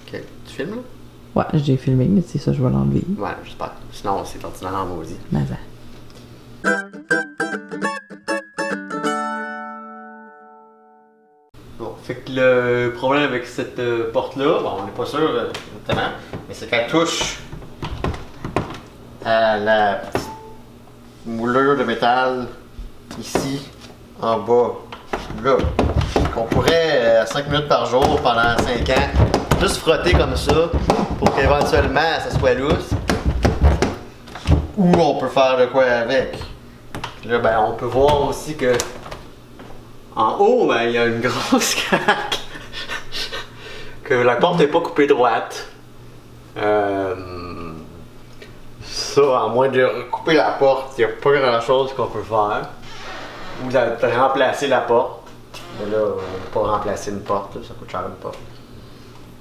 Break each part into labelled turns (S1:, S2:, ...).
S1: Ok, tu filmes là?
S2: Ouais, j'ai filmé, mais c'est ça, je vais l'enlever.
S1: Ouais, j'espère. Sinon, c'est ordinaire en maudit.
S2: Mais ça.
S1: Bon, fait que le problème avec cette porte-là, bon, on n'est pas sûr exactement, mais c'est qu'elle touche à la petite moulure de métal ici, en bas, là, qu'on pourrait, 5 minutes par jour pendant 5 ans, juste frotter comme ça pour qu'éventuellement ça soit lousse. Ou on peut faire de quoi avec. Puis là, ben, on peut voir aussi que en haut, ben, il y a une grosse craque. Que la porte n'est pas coupée droite. Ça, à moins de recouper la porte, il n'y a pas grand chose qu'on peut faire. Ou de remplacer la porte. Mais là, on ne peut pas remplacer une porte, là, ça coûte cher une porte.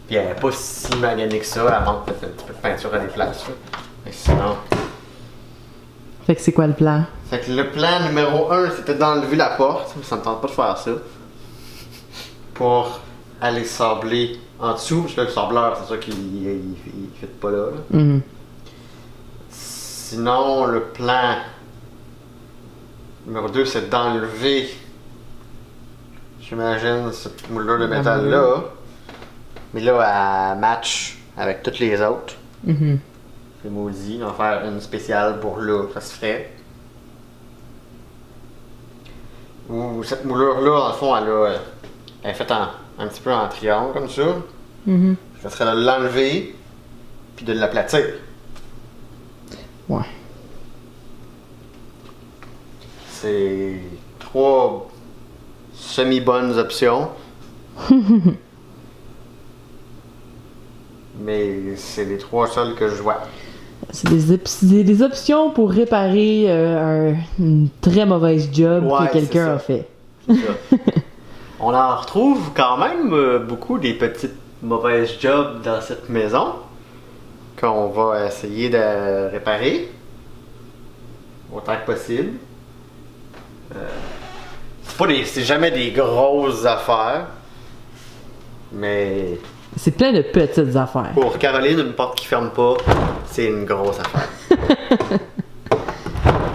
S1: Puis elle n'est pas si maganée que ça, elle manque peut-être un petit peu de peinture à des places. Là. Mais sinon.
S2: Fait que c'est quoi le plan?
S1: Fait que le plan numéro 1, c'était d'enlever la porte, mais ça me tente pas de faire ça. Pour aller sabler en dessous, parce que le sableur, c'est ça qu'il ne fait pas là.
S2: Mhm.
S1: Sinon, le plan numéro 2, c'est d'enlever, j'imagine, cette moulure de métal-là. Mais là, elle match avec toutes les autres.
S2: Mhm.
S1: C'est maudit, on va faire une spéciale pour là, ça se ferait. Ou cette moulure-là, en fond, elle est faite un petit peu en triangle comme ça.
S2: Mhm.
S1: Ça serait de l'enlever, puis de l'aplatir.
S2: Ouais.
S1: C'est 3 semi-bonnes options. Mais c'est les 3 seules que je vois.
S2: C'est des options pour réparer une très mauvaise job
S1: Ouais,
S2: que quelqu'un a
S1: c'est
S2: fait.
S1: C'est ça. On en retrouve quand même beaucoup des petites mauvaises jobs dans cette maison qu'on va essayer de réparer autant que possible. C'est jamais des grosses affaires, mais
S2: C'est plein de petites affaires.
S1: pour Caroline, une porte qui ferme pas, c'est une grosse affaire.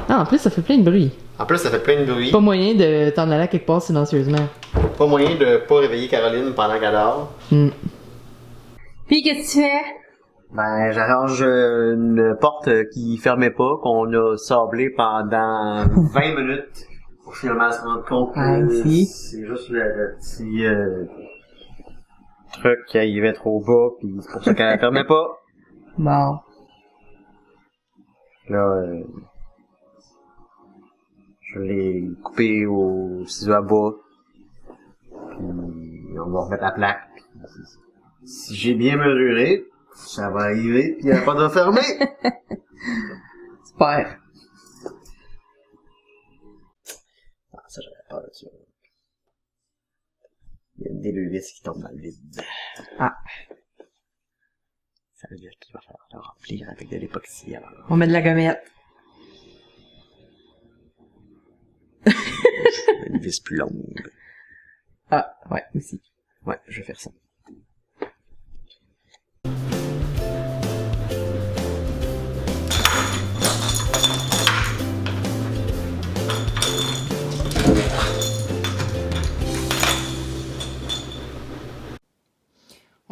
S2: Ah, en plus, ça fait plein de bruit.
S1: En plus, ça fait plein de bruit.
S2: Pas moyen de t'en aller à quelque part silencieusement.
S1: Pas moyen de pas réveiller Caroline pendant qu'elle dort.
S2: Mm.
S3: Puis qu'est-ce que tu fais?
S1: Ben, j'arrange une porte qui fermait pas, qu'on a sablé pendant 20 minutes pour finalement se rendre compte que
S2: si.
S1: c'est juste le petit truc qui arrivait trop bas, puis c'est pour ça qu'elle fermait pas.
S2: Bon.
S1: Là, je l'ai coupé au ciseau à bas, puis on va remettre la plaque. Si j'ai bien mesuré, ça va arriver, puis il n'y a pas de fermer.
S2: Super.
S1: Ah, ça, j'avais peur de ça. Il y a des deux vis qui tombent dans le vide.
S2: Ah.
S1: Ça veut dire qu'il va falloir le remplir avec de l'époxy avant.
S2: On met de la gommette.
S1: Une vis plus longue.
S2: Ah, ouais, aussi.
S1: Ouais, je vais faire ça.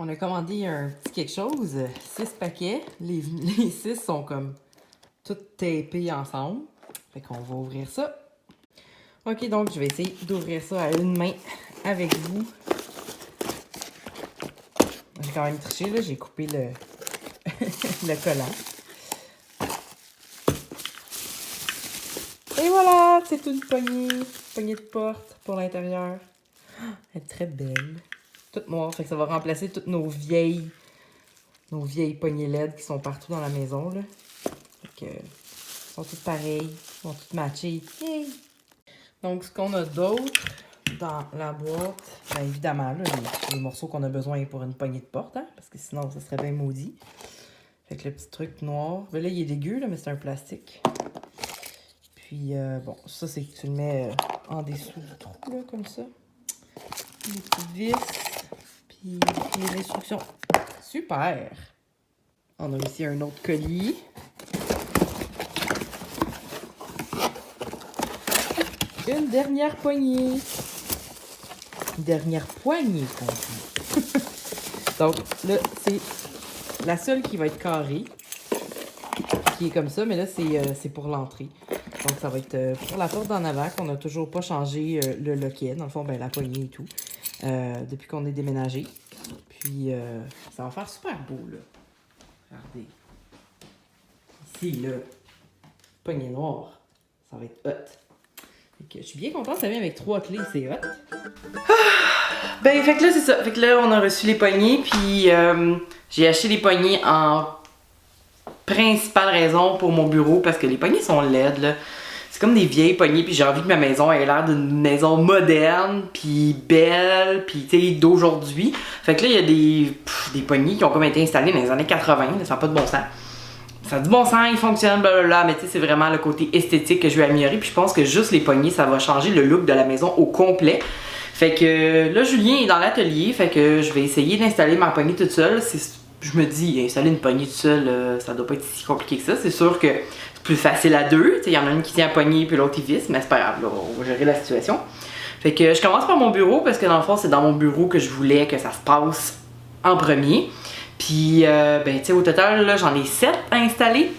S2: On a commandé un petit quelque chose, 6 paquets. Les 6 sont comme tout tapés ensemble. Fait qu'on va ouvrir ça. Ok, donc je vais essayer d'ouvrir ça à une main avec vous. J'ai quand même triché, là. J'ai coupé le, le collant. Et voilà, c'est une poignée de porte pour l'intérieur. Elle est très belle. Toute noire, fait que ça va remplacer toutes nos vieilles poignées LED qui sont partout dans la maison, là. Fait que, elles sont toutes pareilles, elles sont toutes matchées. Yay! Donc, ce qu'on a d'autre dans la boîte, bien évidemment, là, les morceaux qu'on a besoin pour une poignée de porte, hein, parce que sinon, ça serait bien maudit. Fait que le petit truc noir, ben là, il est dégueu, là, mais c'est un plastique. Puis, bon, ça, c'est que tu le mets en dessous du trou, là, comme ça. Les petites vis, puis les instructions super! On a ici un autre colis. Une dernière poignée. Une dernière poignée, qu'on dit. Donc, là, c'est la seule qui va être carrée. Qui est comme ça, mais là, c'est pour l'entrée. Donc, ça va être pour la porte d'en avant, qu'on n'a toujours pas changé le loquet. Dans le fond, ben, la poignée et tout. Depuis qu'on est déménagé. Puis, ça va faire super beau, là. Regardez. Ici, là. Poignée noire. Ça va être hot. Je suis bien contente, ça vient avec 3 clés, c'est hot. Ben, fait que là, c'est ça. Fait que là, on a reçu les poignées, puis j'ai acheté les poignées en principale raison pour mon bureau, parce que les poignées sont laides, là. C'est comme des vieilles poignées, puis j'ai envie que ma maison ait l'air d'une maison moderne, puis belle, puis tu sais, d'aujourd'hui. Fait que là, il y a des poignées qui ont comme été installées dans les années 80, là, ça n'a pas de bon sens. Ça a du bon sens, il fonctionne, blablabla, mais tu sais, c'est vraiment le côté esthétique que je veux améliorer. Puis je pense que juste les poignées, ça va changer le look de la maison au complet. Fait que là, Julien est dans l'atelier, fait que je vais essayer d'installer ma poignée toute seule. Je me dis, installer une poignée toute seule, ça doit pas être si compliqué que ça. C'est sûr que c'est plus facile à deux. Il y en a une qui tient la poignée, puis l'autre qui visse, mais c'est pas grave, là, on va gérer la situation. Fait que je commence par mon bureau, parce que dans le fond, c'est dans mon bureau que je voulais que ça se passe en premier. Puis, ben, tu sais, au total, là, j'en ai 7 à installer.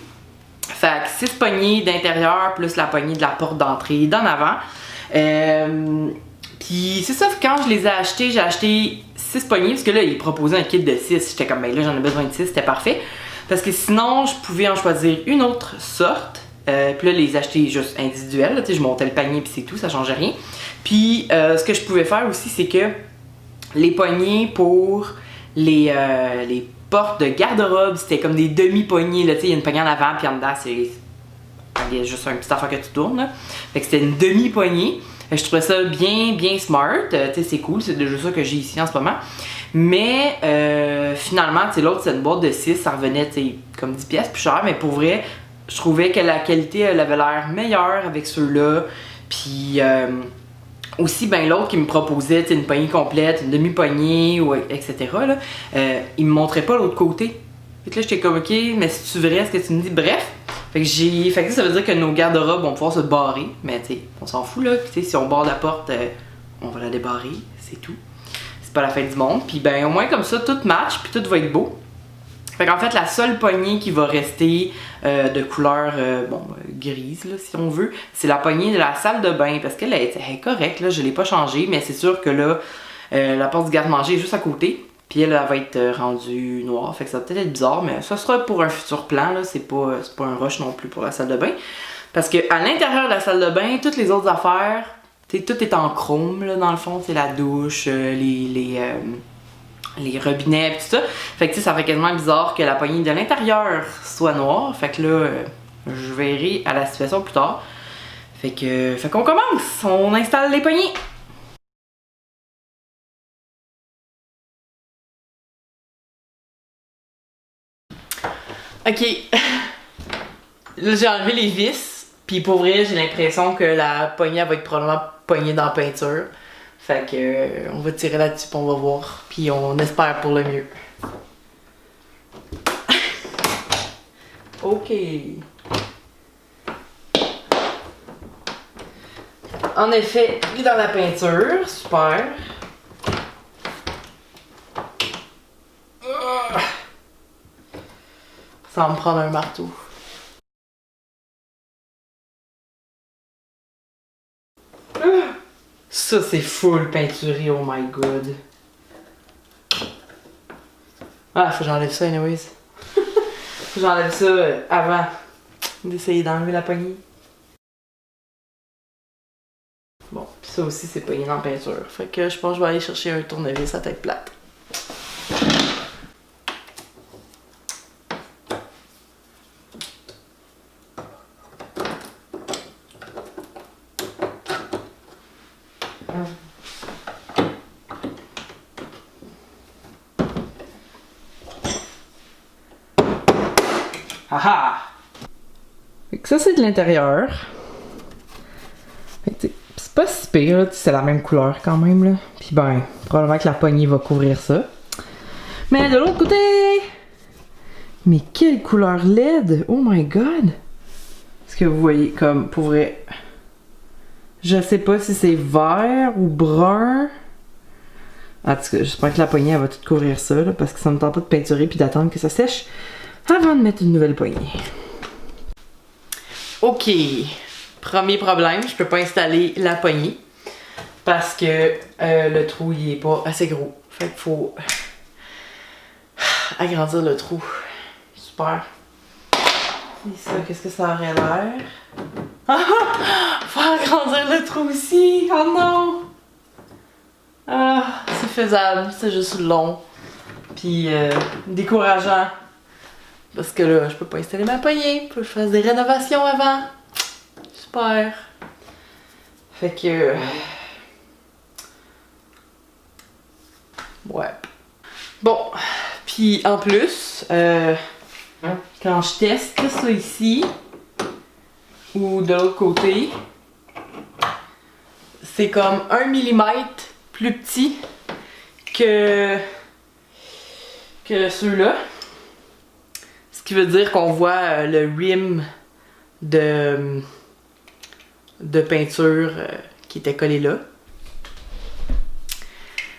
S2: Fait que 6 poignées d'intérieur, plus la poignée de la porte d'entrée d'en avant. Puis, c'est ça, quand je les ai achetés, j'ai acheté 6 poignées, parce que là, ils proposaient un kit de 6. J'étais comme, ben là, j'en ai besoin de 6, c'était parfait. Parce que sinon, je pouvais en choisir une autre sorte. Puis là, les acheter juste individuels. Tu sais, je montais le panier, puis c'est tout, ça changeait rien. Puis, ce que je pouvais faire aussi, c'est que les poignées pour les portes de garde-robe, c'était comme des demi-poignées, là, tu sais, il y a une poignée en avant, puis en dedans, c'est juste un petit affaire que tu tournes, là. Fait que c'était une demi-poignée. Je trouvais ça bien, bien smart, tu sais, c'est cool, c'est déjà ça que j'ai ici en ce moment. Mais, finalement, tu sais, l'autre, c'est une boîte de 6, ça revenait, tu sais, comme 10 pièces plus cher, mais pour vrai, je trouvais que la qualité, elle avait l'air meilleure avec ceux-là, puis, aussi, ben l'autre qui me proposait une poignée complète, une demi-poignée, ou etc. Là, il me montrait pas l'autre côté. Fait que là, j'étais comme, ok, mais c'est-tu vrai ce que tu me dis? Bref. Fait que ça veut dire que nos garde-robes vont pouvoir se barrer. Mais tu sais, on s'en fout là. Puis si on barre la porte, on va la débarrer. C'est tout. C'est pas la fin du monde. Puis ben au moins comme ça, tout match, puis tout va être beau. Fait qu'en fait, la seule poignée qui va rester de couleur grise, là, si on veut, c'est la poignée de la salle de bain. Parce qu'elle est correcte, là, je l'ai pas changée, mais c'est sûr que là, la porte du garde-manger est juste à côté. Puis elle va être rendue noire. Fait que ça va peut-être être bizarre, mais ça sera pour un futur plan. Là, c'est pas un rush non plus pour la salle de bain. Parce que à l'intérieur de la salle de bain, toutes les autres affaires, tout est en chrome, là, dans le fond. C'est la douche, les robinets et tout ça. Fait que ça fait quasiment bizarre que la poignée de l'intérieur soit noire. Fait que là, je verrai à la situation plus tard. Fait qu'on commence. On installe les poignées. Ok. Là, j'ai enlevé les vis. Puis pour vrai, j'ai l'impression que la poignée va être probablement poignée dans la peinture. Fait que on va tirer là-dessus puis on va voir. Puis on espère pour le mieux. Ok. En effet, il est dans la peinture. Super. Ça va me prendre un marteau. Ça, c'est full peinturé, oh my god. Ah, faut que j'enlève ça, anyways. Faut que j'enlève ça avant d'essayer d'enlever la poignée. Bon, pis ça aussi, c'est poigné dans la peinture. Fait que je pense que je vais aller chercher un tournevis à tête plate. Haha! Fait que ça, c'est de l'intérieur. Fait que c'est pas si pire, là, c'est la même couleur quand même, là. Puis ben, probablement que la poignée va couvrir ça. Mais de l'autre côté, Mais quelle couleur LED! Oh my god! Est-ce que vous voyez, comme, pour vrai... Je sais pas si c'est vert ou brun. En tout cas, j'espère que la poignée, elle va tout couvrir ça, là, parce que ça me tente pas de peinturer puis d'attendre que ça sèche avant de mettre une nouvelle poignée. Ok. Premier problème, je peux pas installer la poignée parce que le trou, il est pas assez gros. Fait qu'il faut agrandir le trou. Super. Et ça, qu'est-ce que ça aurait l'air? Ah! Faut agrandir le trou aussi! Oh non! Ah, c'est faisable, c'est juste long. Puis décourageant. Parce que là, je peux pas installer ma poignée. Faut que je fasse des rénovations avant. Super. Fait que... ouais. Bon. Puis en plus, quand je teste ça ici, ou de l'autre côté, c'est comme 1 mm plus petit que ceux-là. Ce qui veut dire qu'on voit le rim de peinture qui était collé là.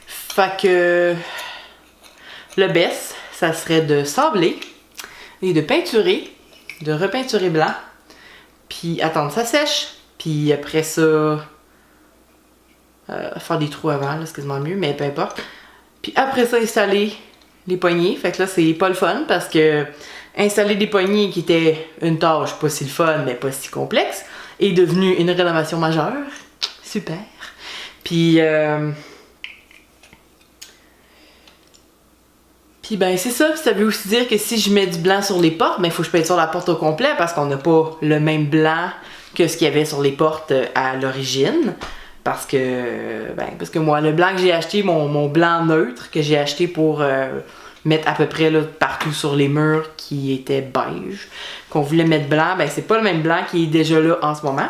S2: Fait que le best, ça serait de sabler et de peinturer, de repeinturer blanc, puis attendre ça sèche, puis après ça faire des trous avant, là, c'est quasiment mieux, mais peu importe. Puis après ça, installer les poignées. Fait que là, c'est pas le fun parce que installer des poignées qui étaient une tâche pas si le fun, mais pas si complexe, est devenue une rénovation majeure. Super. Puis ben c'est ça, ça veut aussi dire que si je mets du blanc sur les portes, ben il faut que je peinture la porte au complet parce qu'on n'a pas le même blanc que ce qu'il y avait sur les portes à l'origine. Parce que moi, le blanc que j'ai acheté, mon blanc neutre que j'ai acheté pour mettre à peu près là, partout sur les murs qui était beige, qu'on voulait mettre blanc, ben c'est pas le même blanc qui est déjà là en ce moment.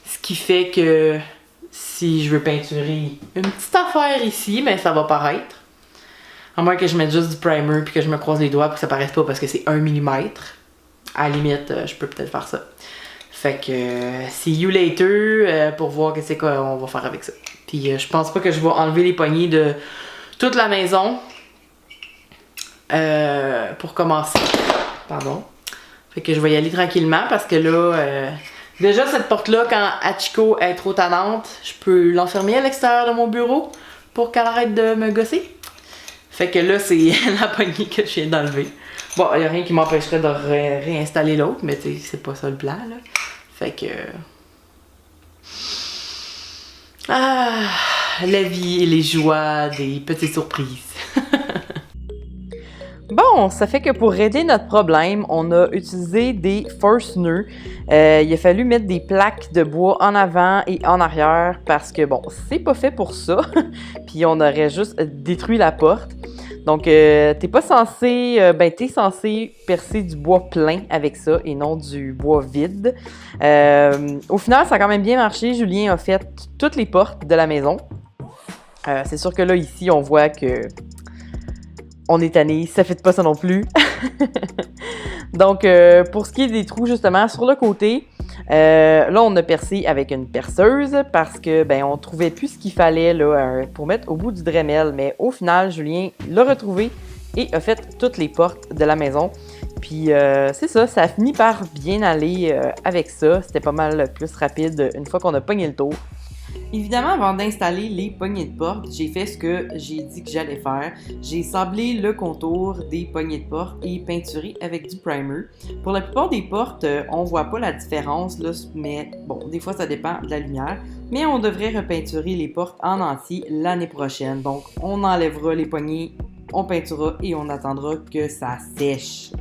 S2: Ce qui fait que si je veux peinturer une petite affaire ici, ben ça va paraître. À moins que je mette juste du primer puis que je me croise les doigts pour que ça paraisse pas parce que c'est 1 mm. À la limite, je peux peut-être faire ça. Fait que see you later pour voir qu'est-ce qu'on va faire avec ça. Puis je pense pas que je vais enlever les poignées de toute la maison pour commencer. Pardon. Fait que je vais y aller tranquillement parce que là, déjà cette porte-là, quand Hachiko est trop tannante, je peux l'enfermer à l'extérieur de mon bureau pour qu'elle arrête de me gosser. Fait que là, c'est la poignée que je viens d'enlever. Bon, il n'y a rien qui m'empêcherait de réinstaller l'autre, mais tu sais, c'est pas ça le plan, là. Fait que... ah, la vie et les joies des petites surprises. Bon, ça fait que pour régler notre problème, on a utilisé des force nœuds. Il a fallu mettre des plaques de bois en avant et en arrière parce que, bon, c'est pas fait pour ça. Puis on aurait juste détruit la porte. Donc, t'es pas censé... t'es censé percer du bois plein avec ça et non du bois vide. Au final, ça a quand même bien marché. Julien a fait toutes les portes de la maison. C'est sûr que là, ici, on voit que... on est tanné, ça fait pas ça non plus. Donc, pour ce qui est des trous, justement, sur le côté, là, on a percé avec une perceuse parce que, on trouvait plus ce qu'il fallait là, pour mettre au bout du Dremel. Mais au final, Julien l'a retrouvé et a fait toutes les portes de la maison. Puis, c'est ça, ça a fini par bien aller avec ça. C'était pas mal plus rapide une fois qu'on a pogné le tour. Évidemment, avant d'installer les poignées de porte, j'ai fait ce que j'ai dit que j'allais faire. J'ai sablé le contour des poignées de porte et peinturé avec du primer. Pour la plupart des portes, on voit pas la différence, là, mais bon, des fois ça dépend de la lumière. Mais on devrait repeinturer les portes en entier l'année prochaine. Donc, on enlèvera les poignées, on peinturera et on attendra que ça sèche.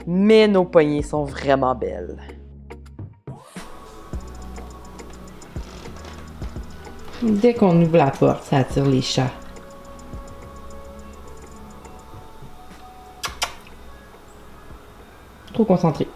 S2: Mais nos poignées sont vraiment belles. Dès qu'on ouvre la porte, ça attire les chats. Trop concentré.